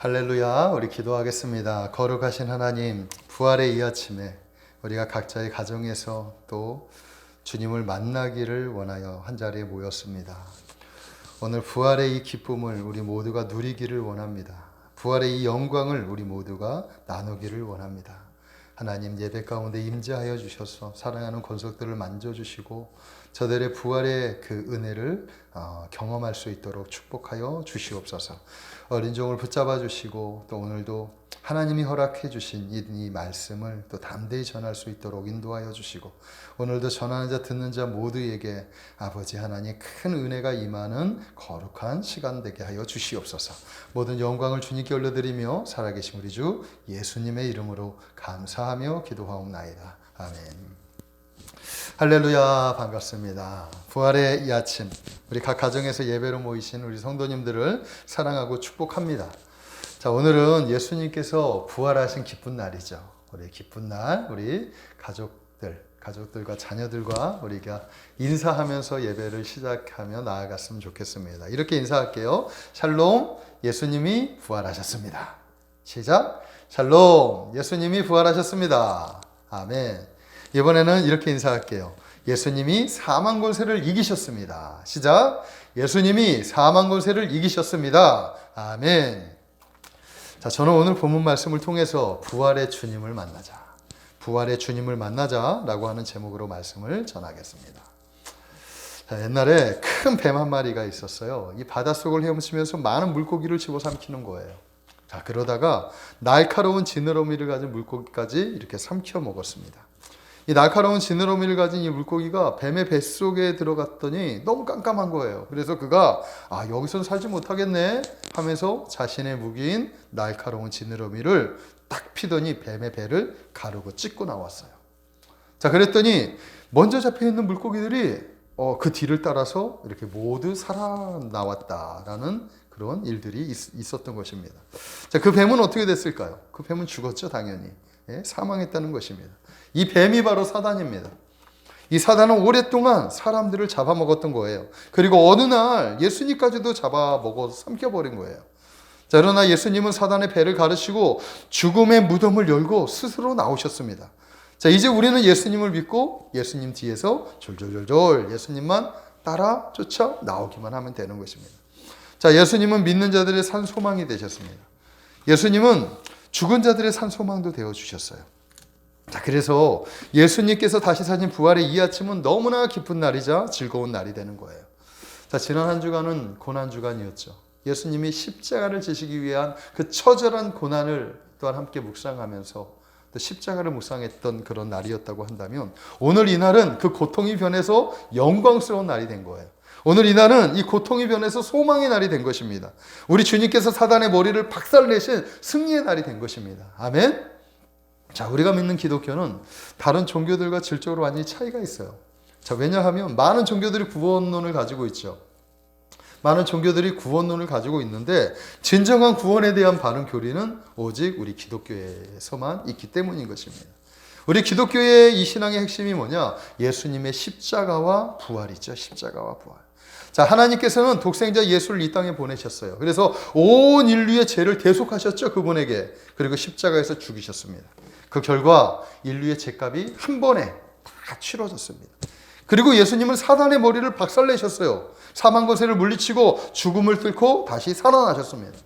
할렐루야. 우리 기도하겠습니다. 거룩하신 하나님, 부활의 이 아침에 우리가 각자의 가정에서 또 주님을 만나기를 원하여 한자리에 모였습니다. 오늘 부활의 이 기쁨을 우리 모두가 누리기를 원합니다. 부활의 이 영광을 우리 모두가 나누기를 원합니다. 하나님, 예배 가운데 임재하여 주셔서 사랑하는 권속들을 만져주시고 저들의 부활의 그 은혜를 경험할 수 있도록 축복하여 주시옵소서. 어린 종을 붙잡아 주시고 또 오늘도 하나님이 허락해 주신 이 말씀을 또 담대히 전할 수 있도록 인도하여 주시고 오늘도 전하는 자 듣는 자 모두에게 아버지 하나님 큰 은혜가 임하는 거룩한 시간 되게 하여 주시옵소서. 모든 영광을 주님께 올려드리며 살아계신 우리 주 예수님의 이름으로 감사하며 기도하옵나이다. 아멘. 할렐루야. 반갑습니다. 부활의 이 아침 우리 각 가정에서 예배로 모이신 우리 성도님들을 사랑하고 축복합니다. 자, 오늘은 예수님께서 부활하신 기쁜 날이죠. 우리 기쁜 날 우리 가족들과 자녀들과 우리가 인사하면서 예배를 시작하며 나아갔으면 좋겠습니다. 이렇게 인사할게요. 샬롬, 예수님이 부활하셨습니다. 시작. 샬롬, 예수님이 부활하셨습니다. 아멘. 이번에는 이렇게 인사할게요. 예수님이 사망 권세를 이기셨습니다. 시작. 예수님이 사망 권세를 이기셨습니다. 아멘. 자, 저는 오늘 본문 말씀을 통해서 부활의 주님을 만나자. 부활의 주님을 만나자라고 하는 제목으로 말씀을 전하겠습니다. 자, 옛날에 큰 뱀 한 마리가 있었어요. 이 바닷속을 헤엄치면서 많은 물고기를 집어삼키는 거예요. 자, 그러다가 날카로운 지느러미를 가진 물고기까지 이렇게 삼켜 먹었습니다. 이 날카로운 지느러미를 가진 이 물고기가 뱀의 뱃속에 들어갔더니 너무 깜깜한 거예요. 그래서 그가 여기서는 살지 못하겠네 하면서 자신의 무기인 날카로운 지느러미를 딱 피더니 뱀의 배를 가르고 찢고 나왔어요. 자, 그랬더니 먼저 잡혀있는 물고기들이 그 뒤를 따라서 이렇게 모두 살아나왔다라는 그런 일들이 있었던 것입니다. 자, 그 뱀은 어떻게 됐을까요? 그 뱀은 죽었죠, 당연히. 사망했다는 것입니다. 이 뱀이 바로 사단입니다. 이 사단은 오랫동안 사람들을 잡아먹었던 거예요. 그리고 어느 날 예수님까지도 잡아먹어서 삼켜버린 거예요. 자, 그러나 예수님은 사단의 배를 가르시고 죽음의 무덤을 열고 스스로 나오셨습니다. 자, 이제 우리는 예수님을 믿고 예수님 뒤에서 졸졸졸졸 예수님만 따라 쫓아 나오기만 하면 되는 것입니다. 자, 예수님은 믿는 자들의 산 소망이 되셨습니다. 예수님은 죽은 자들의 산 소망도 되어주셨어요. 자, 그래서 예수님께서 다시 사신 부활의 이 아침은 너무나 기쁜 날이자 즐거운 날이 되는 거예요. 자, 지난 한 주간은 고난주간이었죠. 예수님이 십자가를 지시기 위한 그 처절한 고난을 또한 함께 묵상하면서 또 십자가를 묵상했던 그런 날이었다고 한다면 오늘 이 날은 그 고통이 변해서 영광스러운 날이 된 거예요. 오늘 이 날은 이 고통이 변해서 소망의 날이 된 것입니다. 우리 주님께서 사단의 머리를 박살내신 승리의 날이 된 것입니다. 아멘. 자, 우리가 믿는 기독교는 다른 종교들과 질적으로 완전히 차이가 있어요. 자, 왜냐하면 많은 종교들이 구원론을 가지고 있죠. 많은 종교들이 구원론을 가지고 있는데 진정한 구원에 대한 바른 교리는 오직 우리 기독교에서만 있기 때문인 것입니다. 우리 기독교의 이 신앙의 핵심이 뭐냐? 예수님의 십자가와 부활이죠. 십자가와 부활. 자, 하나님께서는 독생자 예수를 이 땅에 보내셨어요. 그래서 온 인류의 죄를 대속하셨죠, 그분에게. 그리고 십자가에서 죽이셨습니다. 그 결과 인류의 죄값이 한 번에 다 치러졌습니다. 그리고 예수님은 사단의 머리를 박살내셨어요. 사망 권세를 물리치고 죽음을 뚫고 다시 살아나셨습니다.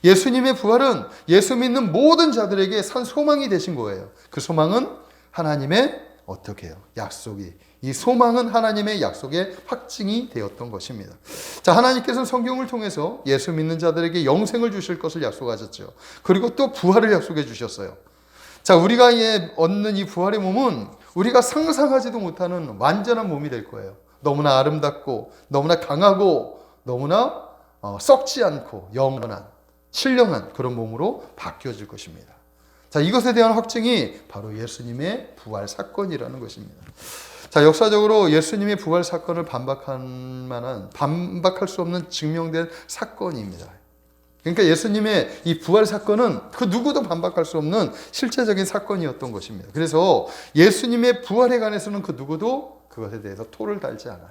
예수님의 부활은 예수 믿는 모든 자들에게 산 소망이 되신 거예요. 그 소망은 하나님의 어떻게 해요? 약속이. 이 소망은 하나님의 약속의 확증이 되었던 것입니다. 자, 하나님께서는 성경을 통해서 예수 믿는 자들에게 영생을 주실 것을 약속하셨죠. 그리고 또 부활을 약속해 주셨어요. 자, 우리가 얻는 이 부활의 몸은 우리가 상상하지도 못하는 완전한 몸이 될 거예요. 너무나 아름답고 너무나 강하고 너무나 썩지 않고 영원한 신령한 그런 몸으로 바뀌어질 것입니다. 자, 이것에 대한 확증이 바로 예수님의 부활 사건이라는 것입니다. 자, 역사적으로 예수님의 부활 사건을 반박할 수 없는 증명된 사건입니다. 그러니까 예수님의 이 부활 사건은 그 누구도 반박할 수 없는 실제적인 사건이었던 것입니다. 그래서 예수님의 부활에 관해서는 그 누구도 그것에 대해서 토를 달지 않아요.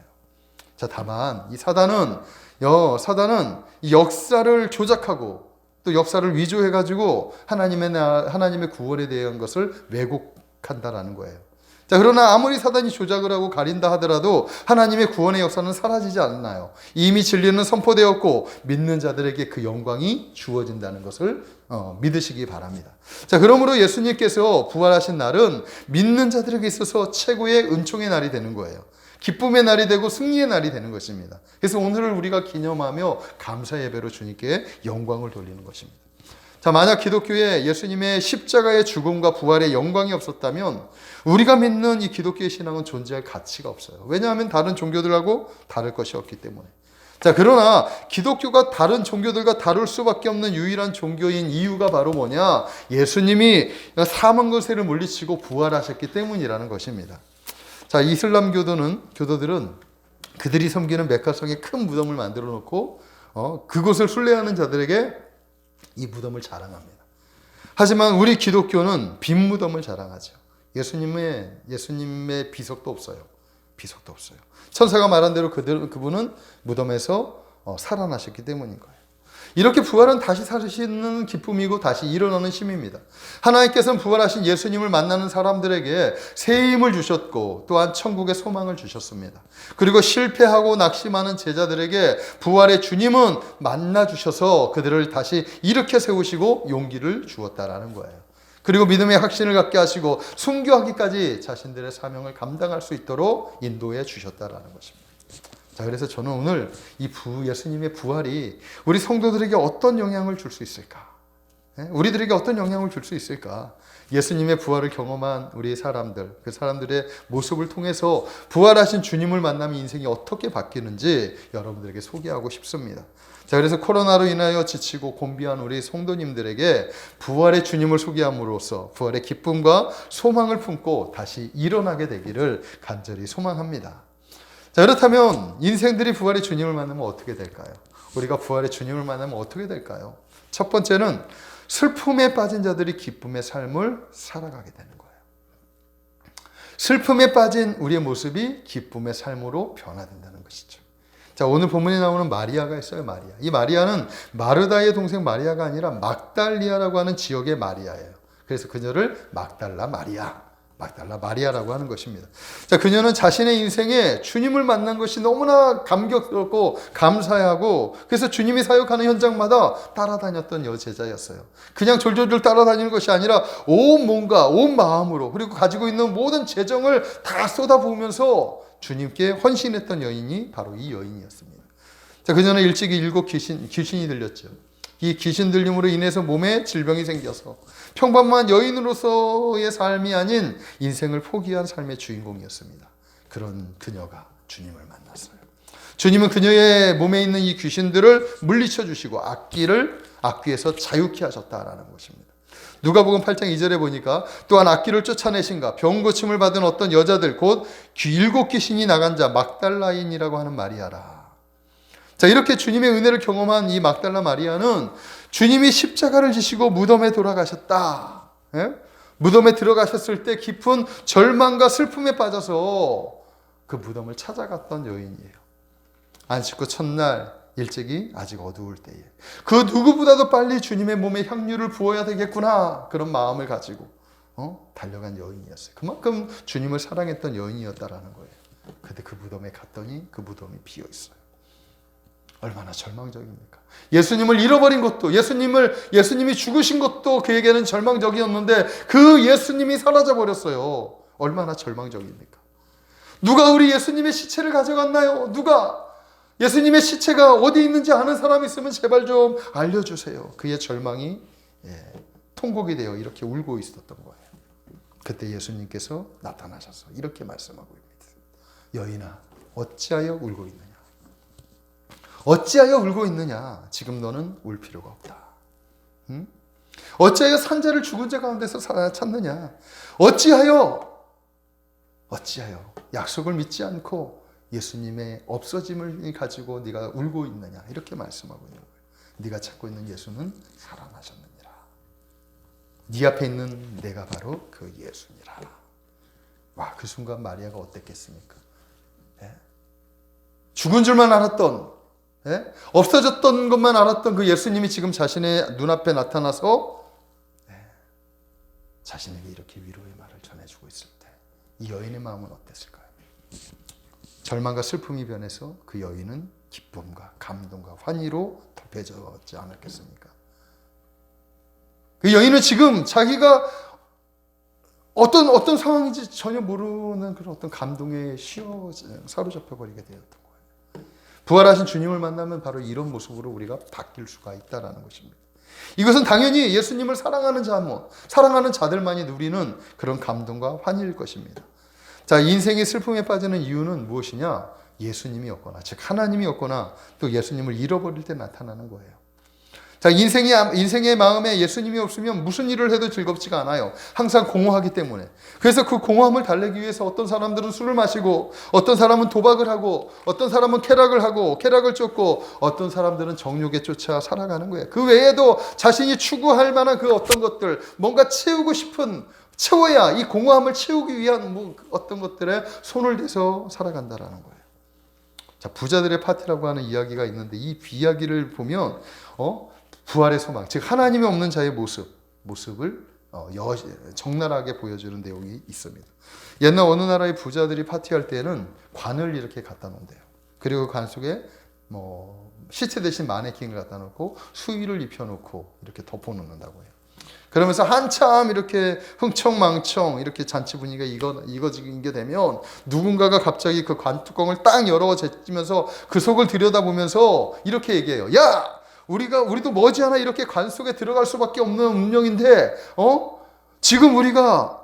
자, 다만 이 사단은 이 역사를 조작하고 또 역사를 위조해가지고 하나님의 구원에 대한 것을 왜곡한다라는 거예요. 자, 그러나 아무리 사단이 조작을 하고 가린다 하더라도 하나님의 구원의 역사는 사라지지 않나요? 이미 진리는 선포되었고 믿는 자들에게 그 영광이 주어진다는 것을 믿으시기 바랍니다. 자, 그러므로 예수님께서 부활하신 날은 믿는 자들에게 있어서 최고의 은총의 날이 되는 거예요. 기쁨의 날이 되고 승리의 날이 되는 것입니다. 그래서 오늘을 우리가 기념하며 감사 예배로 주님께 영광을 돌리는 것입니다. 자, 만약 기독교에 예수님의 십자가의 죽음과 부활의 영광이 없었다면 우리가 믿는 이 기독교의 신앙은 존재할 가치가 없어요. 왜냐하면 다른 종교들하고 다를 것이 없기 때문에. 자, 그러나 기독교가 다른 종교들과 다를 수밖에 없는 유일한 종교인 이유가 바로 뭐냐? 예수님이 사망 권세를 물리치고 부활하셨기 때문이라는 것입니다. 자, 이슬람 교도들은 그들이 섬기는 메카성에 큰 무덤을 만들어 놓고 그곳을 순례하는 자들에게 이 무덤을 자랑합니다. 하지만 우리 기독교는 빈 무덤을 자랑하죠. 예수님의 비석도 없어요. 비석도 없어요. 천사가 말한 대로 그분은 무덤에서 살아나셨기 때문인 거예요. 이렇게 부활은 다시 사시는 기쁨이고 다시 일어나는 힘입니다. 하나님께서는 부활하신 예수님을 만나는 사람들에게 새 힘을 주셨고 또한 천국의 소망을 주셨습니다. 그리고 실패하고 낙심하는 제자들에게 부활의 주님은 만나 주셔서 그들을 다시 일으켜 세우시고 용기를 주었다라는 거예요. 그리고 믿음의 확신을 갖게 하시고 순교하기까지 자신들의 사명을 감당할 수 있도록 인도해 주셨다라는 것입니다. 자, 그래서 저는 오늘 이 예수님의 부활이 우리 성도들에게 어떤 영향을 줄 수 있을까? 우리들에게 어떤 영향을 줄 수 있을까? 예수님의 부활을 경험한 우리 사람들, 그 사람들의 모습을 통해서 부활하신 주님을 만나면 인생이 어떻게 바뀌는지 여러분들에게 소개하고 싶습니다. 자, 그래서 코로나로 인하여 지치고 곤비한 우리 성도님들에게 부활의 주님을 소개함으로써 부활의 기쁨과 소망을 품고 다시 일어나게 되기를 간절히 소망합니다. 자, 그렇다면 인생들이 부활의 주님을 만나면 어떻게 될까요? 우리가 부활의 주님을 만나면 어떻게 될까요? 첫 번째는 슬픔에 빠진 자들이 기쁨의 삶을 살아가게 되는 거예요. 슬픔에 빠진 우리의 모습이 기쁨의 삶으로 변화된다는 것이죠. 자, 오늘 본문에 나오는 마리아가 있어요. 마리아. 이 마리아는 마르다의 동생 마리아가 아니라 막달리아라고 하는 지역의 마리아예요. 그래서 그녀를 막달라 마리아라고 하는 것입니다. 자, 그녀는 자신의 인생에 주님을 만난 것이 너무나 감격스럽고 감사하고 그래서 주님이 사역하는 현장마다 따라다녔던 여제자였어요. 그냥 졸졸졸 따라다니는 것이 아니라 온 몸과 온 마음으로 그리고 가지고 있는 모든 재정을 다 쏟아부으면서 주님께 헌신했던 여인이 바로 이 여인이었습니다. 자, 그녀는 일찍이 7 귀신이 들렸죠. 이 귀신 들림으로 인해서 몸에 질병이 생겨서 평범한 여인으로서의 삶이 아닌 인생을 포기한 삶의 주인공이었습니다. 그런 그녀가 주님을 만났어요. 주님은 그녀의 몸에 있는 이 귀신들을 물리쳐 주시고 악귀에서 자유케 하셨다라는 것입니다. 누가복음 8장 2절에 보니까 또한 악귀를 쫓아내신가 병 고침을 받은 어떤 여자들 곧 7 귀신이 나간 자 막달라인이라고 하는 마리아라. 자, 이렇게 주님의 은혜를 경험한 이 막달라 마리아는 주님이 십자가를 지시고 무덤에 돌아가셨다. 무덤에 들어가셨을 때 깊은 절망과 슬픔에 빠져서 그 무덤을 찾아갔던 여인이에요. 안식 후 첫날 일찍이 아직 어두울 때에 그 누구보다도 빨리 주님의 몸에 향유를 부어야 되겠구나 그런 마음을 가지고 달려간 여인이었어요. 그만큼 주님을 사랑했던 여인이었다라는 거예요. 근데 그 무덤에 갔더니 그 무덤이 비어 있어요. 얼마나 절망적입니까? 예수님을 잃어버린 것도 예수님이 죽으신 것도 그에게는 절망적이었는데 그 예수님이 사라져 버렸어요. 얼마나 절망적입니까? 누가 우리 예수님의 시체를 가져갔나요? 누가? 예수님의 시체가 어디 있는지 아는 사람이 있으면 제발 좀 알려주세요. 그의 절망이 통곡이 되어 이렇게 울고 있었던 거예요. 그때 예수님께서 나타나셔서 이렇게 말씀하고 있습니다. 여인아, 어찌하여 울고 있느냐? 어찌하여 울고 있느냐? 지금 너는 울 필요가 없다. 응? 어찌하여 산자를 죽은 자 가운데서 찾느냐? 어찌하여 약속을 믿지 않고 예수님의 없어짐을 가지고 네가 울고 있느냐? 이렇게 말씀하고 있는 거예요. 네가 찾고 있는 예수는 살아나셨느니라. 네 앞에 있는 내가 바로 그 예수니라. 와, 그 순간 마리아가 어땠겠습니까? 죽은 줄만 알았던 예? 없어졌던 것만 알았던 그 예수님이 지금 자신의 눈앞에 나타나서 자신에게 이렇게 위로의 말을 전해주고 있을 때 이 여인의 마음은 어땠을까요? 절망과 슬픔이 변해서 그 여인은 기쁨과 감동과 환희로 덮여졌지 않았겠습니까? 그 여인은 지금 자기가 어떤 상황인지 전혀 모르는 그런 어떤 감동에 사로잡혀 버리게 되었던 거예요. 부활하신 주님을 만나면 바로 이런 모습으로 우리가 바뀔 수가 있다는 것입니다. 이것은 당연히 예수님을 사랑하는 사랑하는 자들만이 누리는 그런 감동과 환희일 것입니다. 자, 인생의 슬픔에 빠지는 이유는 무엇이냐? 예수님이 없거나, 즉 하나님이 없거나 또 예수님을 잃어버릴 때 나타나는 거예요. 자, 인생의 마음에 예수님이 없으면 무슨 일을 해도 즐겁지가 않아요. 항상 공허하기 때문에. 그래서 그 공허함을 달래기 위해서 어떤 사람들은 술을 마시고, 어떤 사람은 도박을 하고, 어떤 사람은 쾌락을 쫓고, 어떤 사람들은 정욕에 쫓아 살아가는 거예요. 그 외에도 자신이 추구할 만한 그 어떤 것들, 뭔가 채워야 이 공허함을 채우기 위한 어떤 것들에 손을 대서 살아간다라는 거예요. 자, 부자들의 파티라고 하는 이야기가 있는데 이 이야기를 보면 부활의 소망, 즉 하나님이 없는 자의 모습을 적나라하게 보여주는 내용이 있습니다. 옛날 어느 나라의 부자들이 파티할 때는 관을 이렇게 갖다 놓는데요. 그리고 관 속에 시체 대신 마네킹을 갖다 놓고 수의를 입혀놓고 이렇게 덮어놓는다고 해요. 그러면서 한참 이렇게 흥청망청 이렇게 잔치 분위기가 이거지게 되면 누군가가 갑자기 그 관 뚜껑을 딱 열어 제끼면서 그 속을 들여다보면서 이렇게 얘기해요. 야! 우리도 머지않아 이렇게 관 속에 들어갈 수밖에 없는 운명인데, 지금 우리가,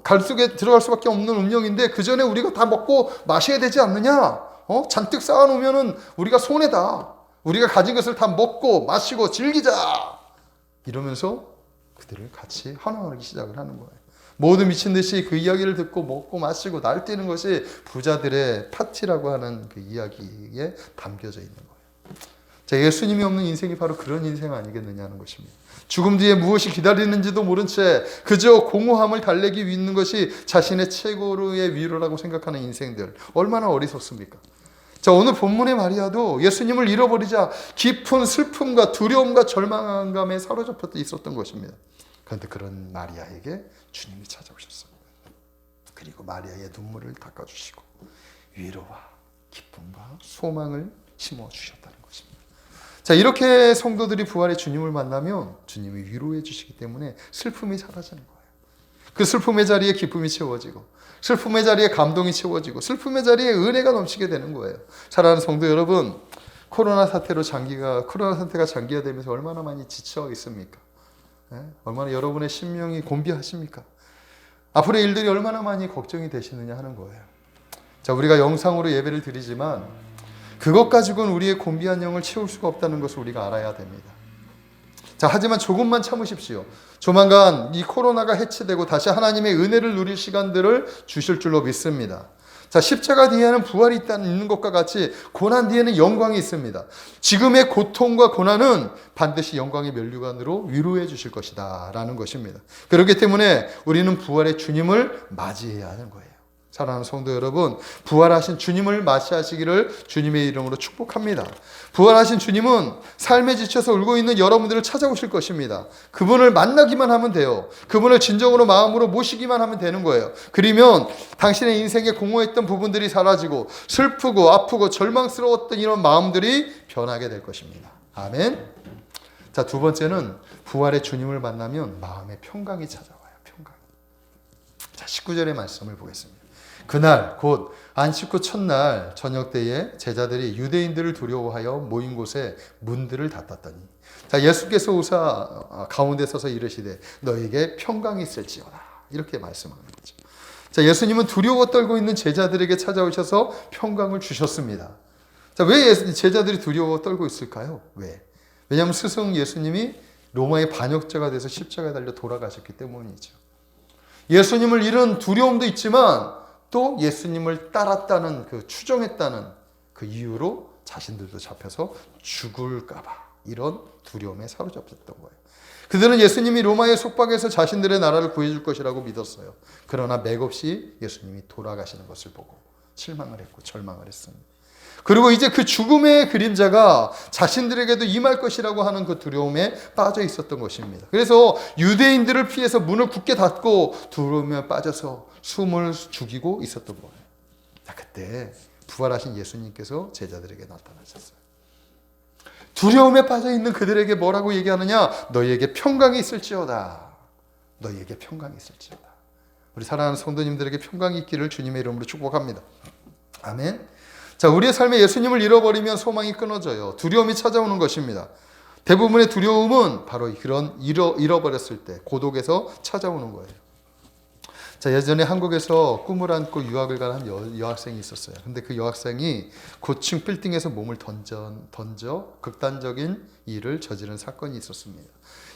관 속에 들어갈 수밖에 없는 운명인데, 그 전에 우리가 다 먹고 마셔야 되지 않느냐? 잔뜩 쌓아놓으면은 우리가 손해다. 우리가 가진 것을 다 먹고 마시고 즐기자. 이러면서 그들을 같이 환호하기 시작을 하는 거예요. 모두 미친 듯이 그 이야기를 듣고 먹고 마시고 날뛰는 것이 부자들의 파티라고 하는 그 이야기에 담겨져 있는 거예요. 자, 예수님이 없는 인생이 바로 그런 인생 아니겠느냐는 것입니다. 죽음 뒤에 무엇이 기다리는지도 모른 채 그저 공허함을 달래기 위한 것이 자신의 최고의 위로라고 생각하는 인생들, 얼마나 어리석습니까? 자, 오늘 본문의 마리아도 예수님을 잃어버리자 깊은 슬픔과 두려움과 절망감에 사로잡혀 있었던 것입니다. 그런데 그런 마리아에게 주님이 찾아오셨습니다. 그리고 마리아의 눈물을 닦아주시고 위로와 기쁨과 소망을 심어주셨다는 것입니다. 자, 이렇게 성도들이 부활의 주님을 만나면 주님이 위로해 주시기 때문에 슬픔이 사라지는 거예요. 그 슬픔의 자리에 기쁨이 채워지고, 슬픔의 자리에 감동이 채워지고, 슬픔의 자리에 은혜가 넘치게 되는 거예요. 사랑하는 성도 여러분, 코로나 사태가 장기화되면서 얼마나 많이 지쳐 있습니까? 얼마나 여러분의 심령이 곤비하십니까? 앞으로의 일들이 얼마나 많이 걱정이 되시느냐 하는 거예요. 자, 우리가 영상으로 예배를 드리지만 그것 가지고는 우리의 곤비한 영을 채울 수가 없다는 것을 우리가 알아야 됩니다. 자, 하지만 조금만 참으십시오. 조만간 이 코로나가 해체되고 다시 하나님의 은혜를 누릴 시간들을 주실 줄로 믿습니다. 자, 십자가 뒤에는 부활이 있는 것과 같이 고난 뒤에는 영광이 있습니다. 지금의 고통과 고난은 반드시 영광의 면류관으로 위로해 주실 것이다 라는 것입니다. 그렇기 때문에 우리는 부활의 주님을 맞이해야 하는 거예요. 사랑하는 성도 여러분, 부활하신 주님을 맞이하시기를 주님의 이름으로 축복합니다. 부활하신 주님은 삶에 지쳐서 울고 있는 여러분들을 찾아오실 것입니다. 그분을 만나기만 하면 돼요. 그분을 진정으로 마음으로 모시기만 하면 되는 거예요. 그러면 당신의 인생에 공허했던 부분들이 사라지고 슬프고 아프고 절망스러웠던 이런 마음들이 변하게 될 것입니다. 아멘. 자, 두 번째는 부활의 주님을 만나면 마음의 평강이 찾아와요. 평강. 자, 19절의 말씀을 보겠습니다. 그날 곧 안식 후 첫날 저녁 때에 제자들이 유대인들을 두려워하여 모인 곳에 문들을 닫았더니, 자, 예수께서 오사 가운데 서서 이르시되 너에게 평강이 있을지어다, 이렇게 말씀하는 거죠. 자, 예수님은 두려워 떨고 있는 제자들에게 찾아오셔서 평강을 주셨습니다. 자, 왜 제자들이 두려워 떨고 있을까요? 왜냐하면 스승 예수님이 로마의 반역자가 돼서 십자가에 달려 돌아가셨기 때문이죠. 예수님을 잃은 두려움도 있지만 또 예수님을 따랐다는 추종했다는 그 이유로 자신들도 잡혀서 죽을까봐 이런 두려움에 사로잡혔던 거예요. 그들은 예수님이 로마의 속박에서 자신들의 나라를 구해줄 것이라고 믿었어요. 그러나 맥없이 예수님이 돌아가시는 것을 보고 실망을 했고 절망을 했습니다. 그리고 이제 그 죽음의 그림자가 자신들에게도 임할 것이라고 하는 그 두려움에 빠져 있었던 것입니다. 그래서 유대인들을 피해서 문을 굳게 닫고 두려움에 빠져서 숨을 죽이고 있었던 거예요. 자, 그때 부활하신 예수님께서 제자들에게 나타나셨어요. 두려움에 빠져 있는 그들에게 뭐라고 얘기하느냐? 너희에게 평강이 있을지어다. 너희에게 평강이 있을지어다. 우리 사랑하는 성도님들에게 평강이 있기를 주님의 이름으로 축복합니다. 아멘. 자, 우리의 삶에 예수님을 잃어버리면 소망이 끊어져요. 두려움이 찾아오는 것입니다. 대부분의 두려움은 바로 그런 잃어버렸을 때 고독에서 찾아오는 거예요. 자, 예전에 한국에서 꿈을 안고 유학을 간 한 여학생이 있었어요. 근데 그 여학생이 고층 빌딩에서 몸을 던져 극단적인 일을 저지른 사건이 있었습니다.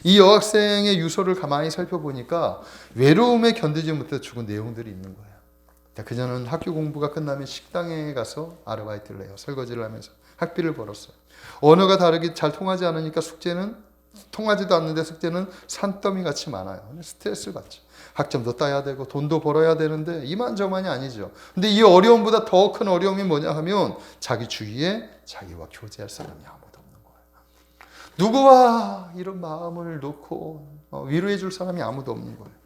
이 여학생의 유서를 가만히 살펴보니까 외로움에 견디지 못해 죽은 내용들이 있는 거예요. 그녀는 학교 공부가 끝나면 식당에 가서 아르바이트를 해요. 설거지를 하면서 학비를 벌었어요. 언어가 다르게 잘 통하지 않으니까 통하지도 않는데 숙제는 산더미 같이 많아요. 스트레스를 받죠. 학점도 따야 되고 돈도 벌어야 되는데 이만저만이 아니죠. 근데 이 어려움보다 더 큰 어려움이 뭐냐 하면 자기 주위에 자기와 교제할 사람이 아무도 없는 거예요. 누구와 이런 마음을 놓고 위로해 줄 사람이 아무도 없는 거예요.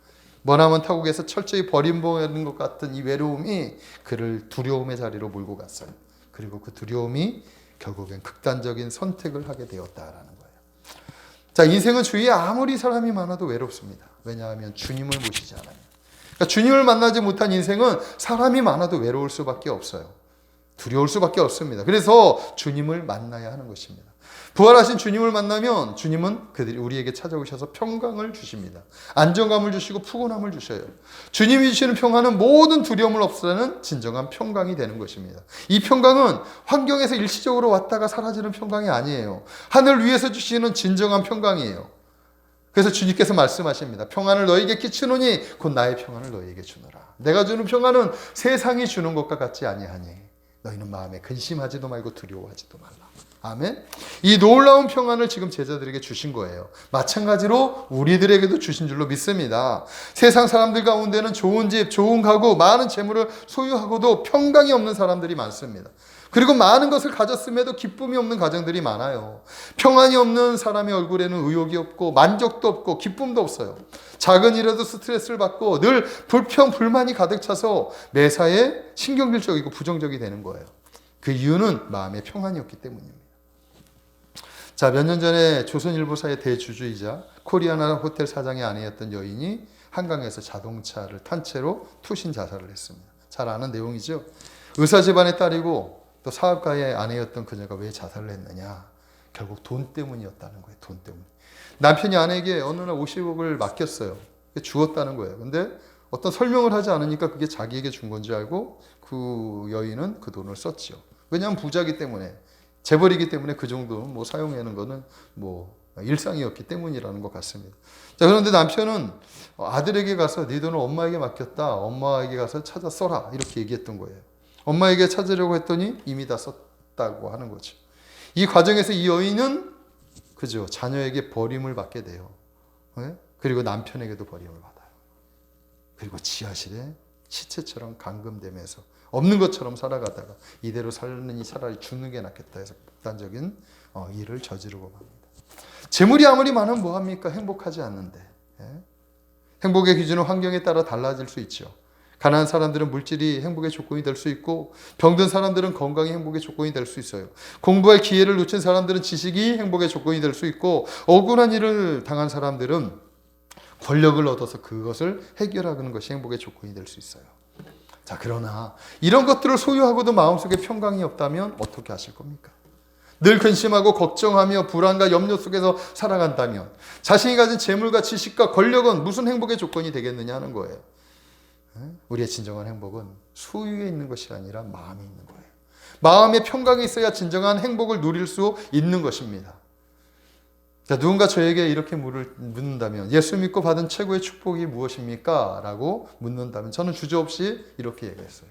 머나먼 타국에서 철저히 버림받는 것 같은 이 외로움이 그를 두려움의 자리로 몰고 갔어요. 그리고 그 두려움이 결국엔 극단적인 선택을 하게 되었다라는 거예요. 자, 인생은 주위에 아무리 사람이 많아도 외롭습니다. 왜냐하면 주님을 모시지 않아요. 그러니까 주님을 만나지 못한 인생은 사람이 많아도 외로울 수밖에 없어요. 두려울 수밖에 없습니다. 그래서 주님을 만나야 하는 것입니다. 부활하신 주님을 만나면 주님은 우리에게 찾아오셔서 평강을 주십니다. 안정감을 주시고 푸근함을 주셔요. 주님이 주시는 평안은 모든 두려움을 없애는 진정한 평강이 되는 것입니다. 이 평강은 환경에서 일시적으로 왔다가 사라지는 평강이 아니에요. 하늘 위에서 주시는 진정한 평강이에요. 그래서 주님께서 말씀하십니다. 평안을 너희에게 끼치노니 곧 나의 평안을 너희에게 주노라. 내가 주는 평안은 세상이 주는 것과 같지 아니하니 너희는 마음에 근심하지도 말고 두려워하지도 말라. 아멘. 이 놀라운 평안을 지금 제자들에게 주신 거예요. 마찬가지로 우리들에게도 주신 줄로 믿습니다. 세상 사람들 가운데는 좋은 집, 좋은 가구, 많은 재물을 소유하고도 평강이 없는 사람들이 많습니다. 그리고 많은 것을 가졌음에도 기쁨이 없는 가정들이 많아요. 평안이 없는 사람의 얼굴에는 의욕이 없고 만족도 없고 기쁨도 없어요. 작은 일에도 스트레스를 받고 늘 불평, 불만이 가득 차서 매사에 신경질적이고 부정적이 되는 거예요. 그 이유는 마음의 평안이 없기 때문입니다. 자, 몇 년 전에 조선일보사의 대주주이자 코리아나 호텔 사장의 아내였던 여인이 한강에서 자동차를 탄 채로 투신 자살을 했습니다. 잘 아는 내용이죠. 의사 집안의 딸이고 또 사업가의 아내였던 그녀가 왜 자살을 했느냐. 결국 돈 때문이었다는 거예요. 돈 때문에. 남편이 아내에게 어느 날 50억을 맡겼어요. 주었다는 거예요. 근데 어떤 설명을 하지 않으니까 그게 자기에게 준 건 줄 알고 그 여인은 그 돈을 썼죠. 왜냐하면 부자기 때문에. 재벌이기 때문에 그 정도 사용하는 거는 일상이었기 때문이라는 것 같습니다. 자, 그런데 남편은 아들에게 가서 네 돈을 엄마에게 맡겼다. 엄마에게 가서 찾아 써라. 이렇게 얘기했던 거예요. 엄마에게 찾으려고 했더니 이미 다 썼다고 하는 거죠. 이 과정에서 이 여인은 그죠, 자녀에게 버림을 받게 돼요. 네? 그리고 남편에게도 버림을 받아요. 그리고 지하실에 시체처럼 감금되면서 없는 것처럼 살아가다가 이대로 살느니 차라리 죽는 게 낫겠다 해서 극단적인 일을 저지르고 맙니다. 재물이 아무리 많으면 뭐합니까? 행복하지 않는데. 예? 행복의 기준은 환경에 따라 달라질 수 있죠. 가난한 사람들은 물질이 행복의 조건이 될 수 있고 병든 사람들은 건강이 행복의 조건이 될 수 있어요. 공부할 기회를 놓친 사람들은 지식이 행복의 조건이 될 수 있고 억울한 일을 당한 사람들은 권력을 얻어서 그것을 해결하는 것이 행복의 조건이 될 수 있어요. 자, 그러나 이런 것들을 소유하고도 마음속에 평강이 없다면 어떻게 하실 겁니까? 늘 근심하고 걱정하며 불안과 염려 속에서 살아간다면 자신이 가진 재물과 지식과 권력은 무슨 행복의 조건이 되겠느냐 하는 거예요. 우리의 진정한 행복은 소유에 있는 것이 아니라 마음에 있는 거예요. 마음의 평강이 있어야 진정한 행복을 누릴 수 있는 것입니다. 자, 누군가 저에게 이렇게 묻는다면 예수 믿고 받은 최고의 축복이 무엇입니까? 라고 묻는다면 저는 주저없이 이렇게 얘기했어요.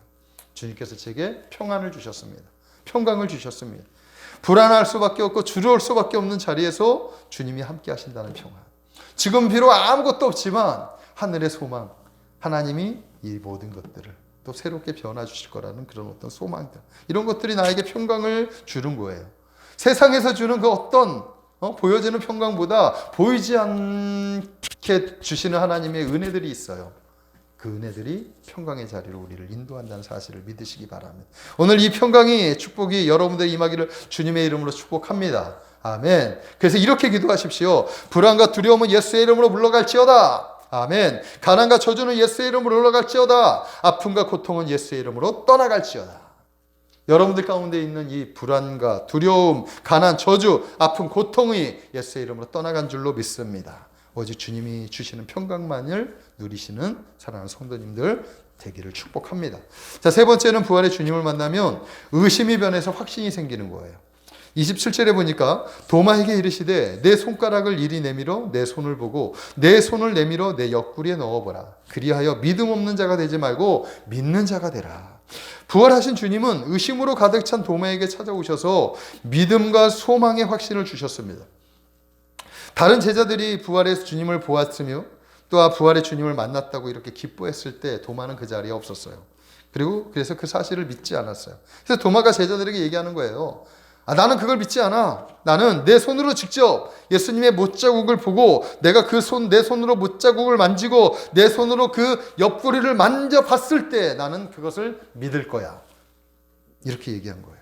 주님께서 제게 평안을 주셨습니다. 평강을 주셨습니다. 불안할 수밖에 없고 두려울 수밖에 없는 자리에서 주님이 함께 하신다는 평안. 지금 비록 아무것도 없지만 하늘의 소망, 하나님이 이 모든 것들을 또 새롭게 변화 주실 거라는 그런 어떤 소망들, 이런 것들이 나에게 평강을 주는 거예요. 세상에서 주는 그 어떤 보여지는 평강보다 보이지 않게 주시는 하나님의 은혜들이 있어요. 그 은혜들이 평강의 자리로 우리를 인도한다는 사실을 믿으시기 바랍니다. 오늘 이 평강이, 축복이 여러분들의 임하기를 주님의 이름으로 축복합니다. 아멘. 그래서 이렇게 기도하십시오. 불안과 두려움은 예수의 이름으로 물러갈지어다. 아멘. 가난과 저주는 예수의 이름으로 물러갈지어다. 아픔과 고통은 예수의 이름으로 떠나갈지어다. 여러분들 가운데 있는 이 불안과 두려움, 가난, 저주, 아픔, 고통이 예수의 이름으로 떠나간 줄로 믿습니다. 오직 주님이 주시는 평강만을 누리시는 사랑하는 성도님들 되기를 축복합니다. 자, 세 번째는 부활의 주님을 만나면 의심이 변해서 확신이 생기는 거예요. 27절에 보니까 도마에게 이르시되 내 손가락을 이리 내밀어 내 손을 보고 내 손을 내밀어 내 옆구리에 넣어보라. 그리하여 믿음 없는 자가 되지 말고 믿는 자가 되라. 부활하신 주님은 의심으로 가득 찬 도마에게 찾아오셔서 믿음과 소망의 확신을 주셨습니다. 다른 제자들이 부활의 주님을 보았으며 또 부활의 주님을 만났다고 이렇게 기뻐했을 때 도마는 그 자리에 없었어요. 그래서 그 사실을 믿지 않았어요. 그래서 도마가 제자들에게 얘기하는 거예요. 나는 그걸 믿지 않아. 나는 내 손으로 직접 예수님의 못자국을 보고 내가 내 손으로 못자국을 만지고 내 손으로 그 옆구리를 만져봤을 때 나는 그것을 믿을 거야. 이렇게 얘기한 거예요.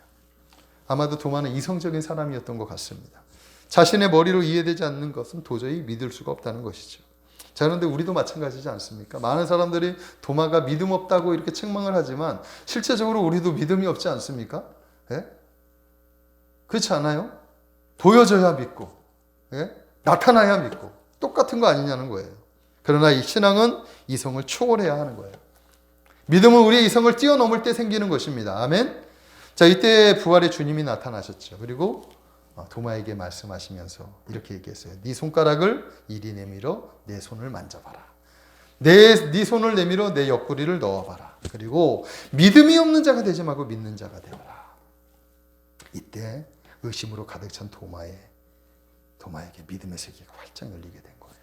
아마도 도마는 이성적인 사람이었던 것 같습니다. 자신의 머리로 이해되지 않는 것은 도저히 믿을 수가 없다는 것이죠. 자, 그런데 우리도 마찬가지지 않습니까? 많은 사람들이 도마가 믿음 없다고 이렇게 책망을 하지만 실제적으로 우리도 믿음이 없지 않습니까? 예? 그렇지 않아요? 보여져야 믿고, 예? 나타나야 믿고, 똑같은 거 아니냐는 거예요. 그러나 이 신앙은 이성을 초월해야 하는 거예요. 믿음은 우리의 이성을 뛰어넘을 때 생기는 것입니다. 아멘? 자, 이때 부활의 주님이 나타나셨죠. 그리고 도마에게 말씀하시면서 이렇게 얘기했어요. 네 손가락을 이리 내밀어 내 손을 만져봐라. 네 손을 내밀어 내 옆구리를 넣어봐라. 그리고 믿음이 없는 자가 되지 말고 믿는 자가 되어라. 이때 의심으로 가득 찬 도마에게 믿음의 세계가 활짝 열리게 된 거예요.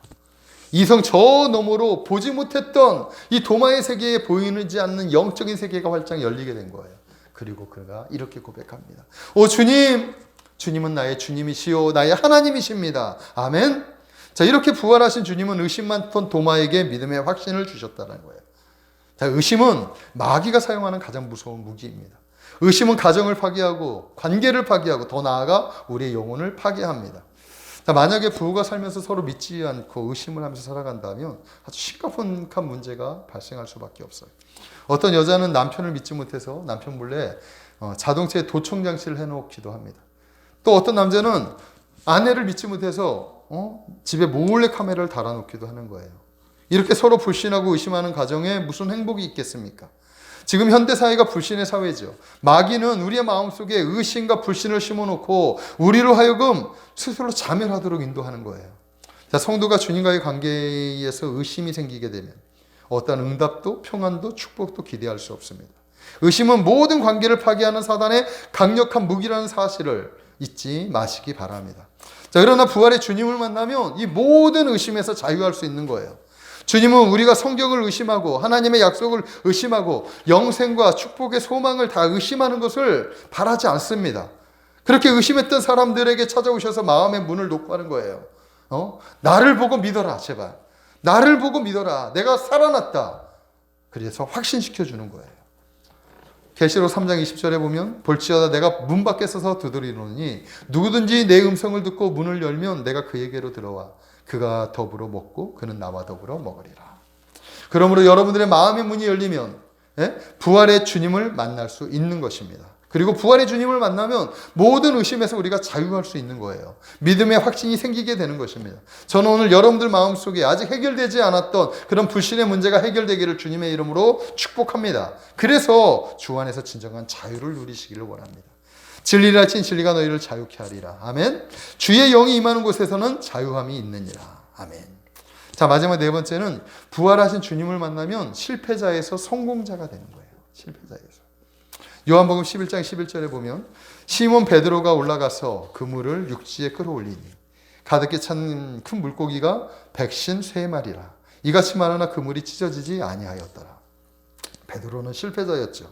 이성 저 너머로 보지 못했던 이 도마의 세계에 보이지 않는 영적인 세계가 활짝 열리게 된 거예요. 그리고 그가 이렇게 고백합니다. 오 주님! 주님은 나의 주님이시요 나의 하나님이십니다. 아멘. 자, 이렇게 부활하신 주님은 의심 많던 도마에게 믿음의 확신을 주셨다는 거예요. 자, 의심은 마귀가 사용하는 가장 무서운 무기입니다. 의심은 가정을 파괴하고 관계를 파괴하고 더 나아가 우리의 영혼을 파괴합니다. 자, 만약에 부부가 살면서 서로 믿지 않고 의심을 하면서 살아간다면 아주 심각한 문제가 발생할 수밖에 없어요. 어떤 여자는 남편을 믿지 못해서 남편 몰래 자동차에 도청 장치를 해놓기도 합니다. 또 어떤 남자는 아내를 믿지 못해서 집에 몰래 카메라를 달아놓기도 하는 거예요. 이렇게 서로 불신하고 의심하는 가정에 무슨 행복이 있겠습니까? 지금 현대사회가 불신의 사회죠. 마귀는 우리의 마음속에 의심과 불신을 심어놓고 우리로 하여금 스스로 자멸하도록 인도하는 거예요. 자, 성도가 주님과의 관계에서 의심이 생기게 되면 어떤 응답도 평안도 축복도 기대할 수 없습니다. 의심은 모든 관계를 파괴하는 사단의 강력한 무기라는 사실을 잊지 마시기 바랍니다. 자, 그러나 부활의 주님을 만나면 이 모든 의심에서 자유할 수 있는 거예요. 주님은 우리가 성경을 의심하고 하나님의 약속을 의심하고 영생과 축복의 소망을 다 의심하는 것을 바라지 않습니다. 그렇게 의심했던 사람들에게 찾아오셔서 마음의 문을 놓고 하는 거예요. 나를 보고 믿어라, 제발. 나를 보고 믿어라. 내가 살아났다. 그래서 확신시켜 주는 거예요. 계시록 3장 20절에 보면 볼지어다 내가 문 밖에 서서 두드리노니 누구든지 내 음성을 듣고 문을 열면 내가 그에게로 들어와 그가 더불어 먹고 그는 나와 더불어 먹으리라. 그러므로 여러분들의 마음의 문이 열리면 부활의 주님을 만날 수 있는 것입니다. 그리고 부활의 주님을 만나면 모든 의심에서 우리가 자유할 수 있는 거예요. 믿음의 확신이 생기게 되는 것입니다. 저는 오늘 여러분들 마음속에 아직 해결되지 않았던 그런 불신의 문제가 해결되기를 주님의 이름으로 축복합니다. 그래서 주 안에서 진정한 자유를 누리시기를 원합니다. 진리라 친 진리가 너희를 자유케 하리라. 아멘. 주의 영이 임하는 곳에서는 자유함이 있느니라. 아멘. 자, 마지막 네 번째는 부활하신 주님을 만나면 실패자에서 성공자가 되는 거예요. 실패자에서. 요한복음 11장 11절에 보면 시몬 베드로가 올라가서 그물을 육지에 끌어올리니 가득히 찬 큰 물고기가 153마리라. 이같이 많으나 그물이 찢어지지 아니하였더라. 베드로는 실패자였죠.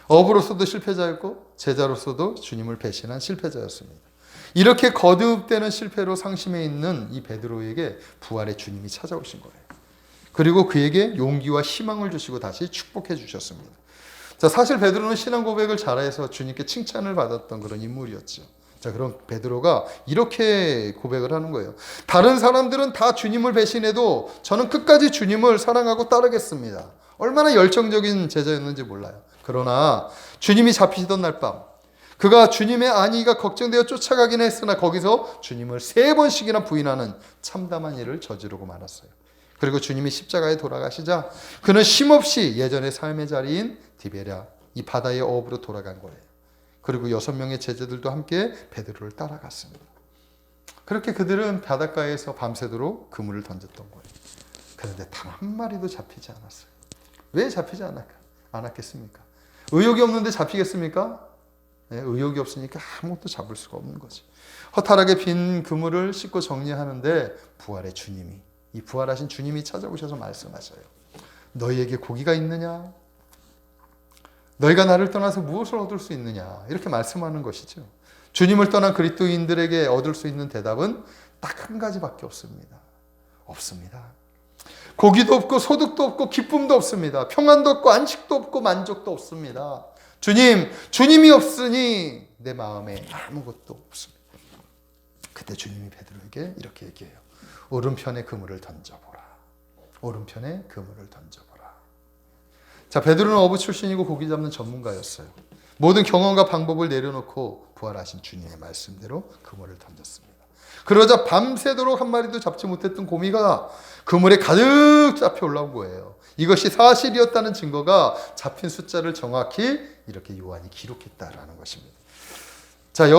어부로서도 실패자였고 제자로서도 주님을 배신한 실패자였습니다. 이렇게 거듭되는 실패로 상심해 있는 이 베드로에게 부활의 주님이 찾아오신 거예요. 그리고 그에게 용기와 희망을 주시고 다시 축복해 주셨습니다. 자, 사실 베드로는 신앙 고백을 잘해서 주님께 칭찬을 받았던 그런 인물이었죠. 자, 그럼 베드로가 이렇게 고백을 하는 거예요. 다른 사람들은 다 주님을 배신해도 저는 끝까지 주님을 사랑하고 따르겠습니다. 얼마나 열정적인 제자였는지 몰라요. 그러나 주님이 잡히시던 날 밤, 그가 주님의 안위가 걱정되어 쫓아가긴 했으나 거기서 주님을 3번씩이나 부인하는 참담한 일을 저지르고 말았어요. 그리고 주님이 십자가에 돌아가시자 그는 쉼없이 예전의 삶의 자리인 디베랴, 이 바다의 어업으로 돌아간 거예요. 그리고 6명의 제자들도 함께 베드로를 따라갔습니다. 그렇게 그들은 바닷가에서 밤새도록 그물을 던졌던 거예요. 그런데 단 한 마리도 잡히지 않았어요. 왜 잡히지 않았겠습니까? 의욕이 없는데 잡히겠습니까? 네, 의욕이 없으니까 아무것도 잡을 수가 없는 거죠. 허탈하게 빈 그물을 씻고 정리하는데 부활의 주님이, 이 부활하신 주님이 찾아오셔서 말씀하셔요. 너희에게 고기가 있느냐? 너희가 나를 떠나서 무엇을 얻을 수 있느냐? 이렇게 말씀하는 것이죠. 주님을 떠난 그리스도인들에게 얻을 수 있는 대답은 딱 한 가지밖에 없습니다. 없습니다. 고기도 없고 소득도 없고 기쁨도 없습니다. 평안도 없고 안식도 없고 만족도 없습니다. 주님이 없으니 내 마음에 아무것도 없습니다. 그때 주님이 베드로에게 이렇게 얘기해요. 오른편에 그물을 던져보라. 오른편에 그물을 던져보라. 자, 베드로는 어부 출신이고 고기 잡는 전문가였어요. 모든 경험과 방법을 내려놓고 부활하신 주님의 말씀대로 그물을 던졌습니다. 그러자 밤새도록 한 마리도 잡지 못했던 고기가 그물에 가득 잡혀 올라온 거예요. 이것이 사실이었다는 증거가 잡힌 숫자를 정확히 이렇게 요한이 기록했다라는 것입니다. 자,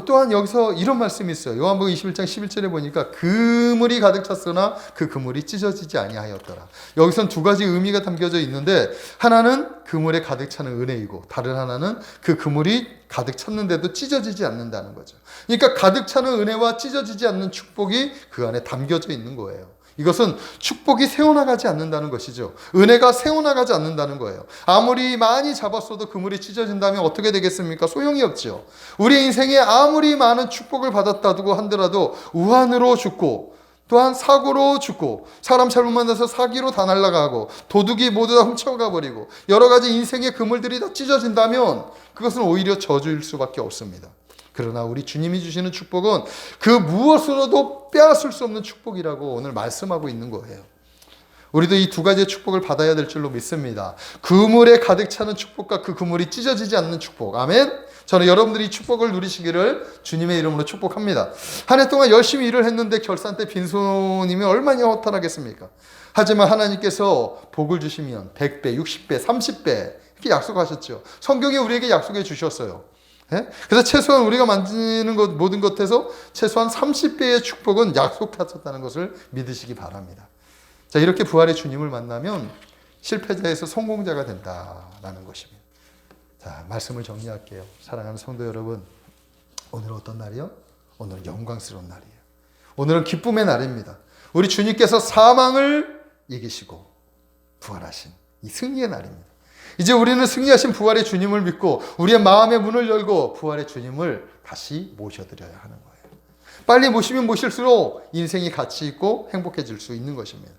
또한 여기서 이런 말씀이 있어요. 요한복음 21장 11절에 보니까 그물이 가득 찼으나 그 그물이 찢어지지 아니하였더라. 여기선 두 가지 의미가 담겨져 있는데 하나는 그물에 가득 차는 은혜이고 다른 하나는 그 그물이 가득 찼는데도 찢어지지 않는다는 거죠. 그러니까 가득 차는 은혜와 찢어지지 않는 축복이 그 안에 담겨져 있는 거예요. 이것은 축복이 새어나가지 않는다는 것이죠. 은혜가 새어나가지 않는다는 거예요. 아무리 많이 잡았어도 그물이 찢어진다면 어떻게 되겠습니까? 소용이 없죠. 우리 인생에 아무리 많은 축복을 받았다고 하더라도 우한으로 죽고 또한 사고로 죽고 사람 잘못 만나서 사기로 다 날아가고 도둑이 모두 다 훔쳐가 버리고 여러 가지 인생의 그물들이 다 찢어진다면 그것은 오히려 저주일 수밖에 없습니다. 그러나 우리 주님이 주시는 축복은 그 무엇으로도 빼앗을 수 없는 축복이라고 오늘 말씀하고 있는 거예요. 우리도 이 두 가지의 축복을 받아야 될 줄로 믿습니다. 그물에 가득 차는 축복과 그 그물이 찢어지지 않는 축복. 아멘. 저는 여러분들이 축복을 누리시기를 주님의 이름으로 축복합니다. 한 해 동안 열심히 일을 했는데 결산 때 빈손이면 얼마나 허탈하겠습니까? 하지만 하나님께서 복을 주시면 100배, 60배, 30배 이렇게 약속하셨죠. 성경이 우리에게 약속해 주셨어요. 그래서 최소한 우리가 만지는 것, 모든 것에서 최소한 30배의 축복은 약속하셨다는 것을 믿으시기 바랍니다. 자, 이렇게 부활의 주님을 만나면 실패자에서 성공자가 된다라는 것입니다. 자, 말씀을 정리할게요. 사랑하는 성도 여러분, 오늘은 어떤 날이요? 오늘은 영광스러운 날이에요. 오늘은 기쁨의 날입니다. 우리 주님께서 사망을 이기시고 부활하신 이 승리의 날입니다. 이제 우리는 승리하신 부활의 주님을 믿고 우리의 마음의 문을 열고 부활의 주님을 다시 모셔드려야 하는 거예요. 빨리 모시면 모실수록 인생이 가치 있고 행복해질 수 있는 것입니다.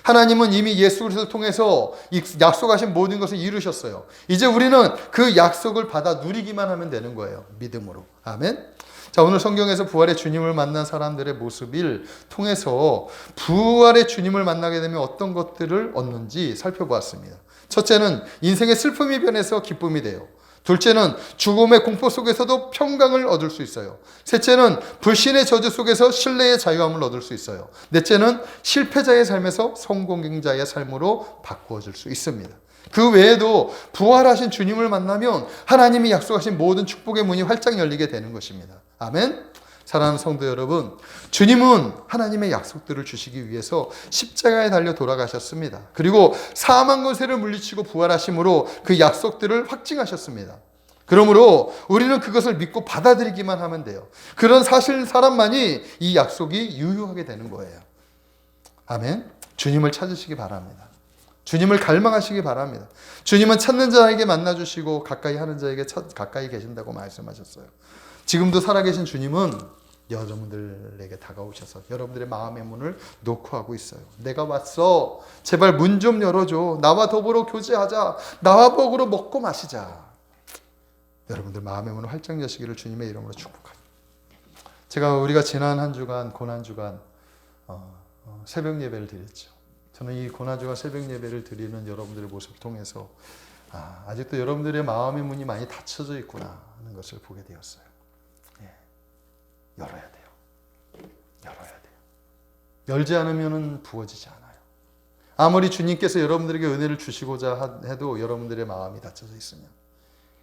하나님은 이미 예수 그리스도를 통해서 약속하신 모든 것을 이루셨어요. 이제 우리는 그 약속을 받아 누리기만 하면 되는 거예요. 믿음으로. 아멘. 자, 오늘 성경에서 부활의 주님을 만난 사람들의 모습을 통해서 부활의 주님을 만나게 되면 어떤 것들을 얻는지 살펴보았습니다. 첫째는 인생의 슬픔이 변해서 기쁨이 돼요. 둘째는 죽음의 공포 속에서도 평강을 얻을 수 있어요. 셋째는 불신의 저주 속에서 신뢰의 자유함을 얻을 수 있어요. 넷째는 실패자의 삶에서 성공자의 삶으로 바꾸어질 수 있습니다. 그 외에도 부활하신 주님을 만나면 하나님이 약속하신 모든 축복의 문이 활짝 열리게 되는 것입니다. 아멘. 사랑하는 성도 여러분, 주님은 하나님의 약속들을 주시기 위해서 십자가에 달려 돌아가셨습니다. 그리고 사망 권세를 물리치고 부활하심으로 그 약속들을 확증하셨습니다. 그러므로 우리는 그것을 믿고 받아들이기만 하면 돼요. 그런 사람만이 이 약속이 유효하게 되는 거예요. 아멘. 주님을 찾으시기 바랍니다. 주님을 갈망하시기 바랍니다. 주님은 찾는 자에게 만나주시고 가까이 하는 자에게 가까이 계신다고 말씀하셨어요. 지금도 살아계신 주님은 여러분들에게 다가오셔서 여러분들의 마음의 문을 노크하고 있어요. 내가 왔어. 제발 문 좀 열어줘. 나와 더불어 교제하자. 나와 더불어 먹고 마시자. 여러분들 마음의 문을 활짝 여시기를 주님의 이름으로 축복합니다. 우리가 지난 한 주간 고난주간 새벽 예배를 드렸죠. 저는 이 고난주간 새벽 예배를 드리는 여러분들의 모습을 통해서 아직도 여러분들의 마음의 문이 많이 닫혀져 있구나 하는 것을 보게 되었어요. 열어야 돼요. 열어야 돼요. 열지 않으면 부어지지 않아요. 아무리 주님께서 여러분들에게 은혜를 주시고자 해도 여러분들의 마음이 닫혀져 있으면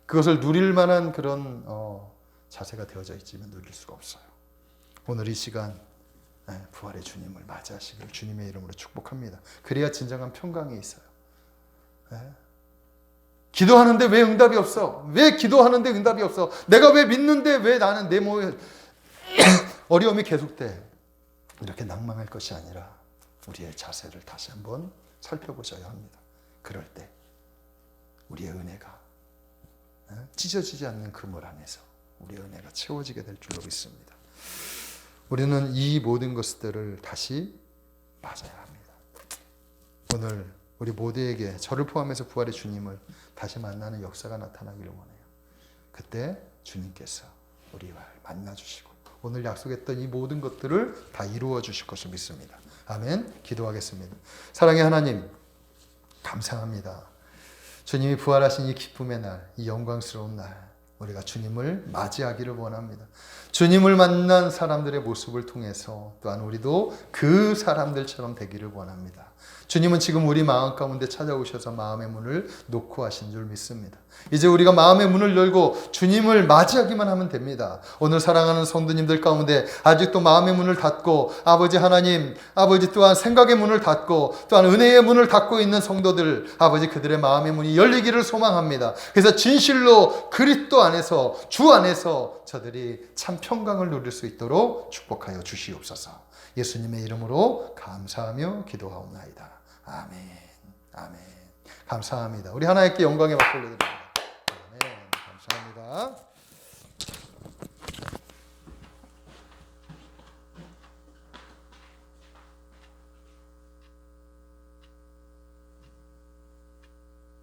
그것을 누릴 만한 그런 자세가 되어져 있지만 누릴 수가 없어요. 오늘 이 시간 부활의 주님을 맞이하시길 주님의 이름으로 축복합니다. 그래야 진정한 평강이 있어요. 기도하는데 왜 응답이 없어? 왜 기도하는데 응답이 없어? 내가 왜 믿는데 왜 나는 내 몸에 어려움이 계속돼? 이렇게 낭망할 것이 아니라 우리의 자세를 다시 한번 살펴보셔야 합니다. 그럴 때 우리의 은혜가 찢어지지 않는 그물 안에서 우리의 은혜가 채워지게 될 줄로 믿습니다. 우리는 이 모든 것들을 다시 맞아야 합니다. 오늘 우리 모두에게 저를 포함해서 부활의 주님을 다시 만나는 역사가 나타나기를 원해요. 그때 주님께서 우리와 만나주시고 오늘 약속했던 이 모든 것들을 다 이루어 주실 것을 믿습니다. 아멘. 기도하겠습니다. 사랑의 하나님, 감사합니다. 주님이 부활하신 이 기쁨의 날, 이 영광스러운 날, 우리가 주님을 맞이하기를 원합니다. 주님을 만난 사람들의 모습을 통해서 또한 우리도 그 사람들처럼 되기를 원합니다. 주님은 지금 우리 마음 가운데 찾아오셔서 마음의 문을 놓고 하신 줄 믿습니다. 이제 우리가 마음의 문을 열고 주님을 맞이하기만 하면 됩니다. 오늘 사랑하는 성도님들 가운데 아직도 마음의 문을 닫고 아버지 하나님, 아버지 또한 생각의 문을 닫고 또한 은혜의 문을 닫고 있는 성도들, 아버지 그들의 마음의 문이 열리기를 소망합니다. 그래서 진실로 그리스도 안에서 주 안에서 저들이 참 평강을 누릴 수 있도록 축복하여 주시옵소서. 예수님의 이름으로 감사하며 기도하옵나이다. 아멘. 아멘. 감사합니다. 우리 하나님께 영광의 박수 올려드립니다. 아멘. 감사합니다.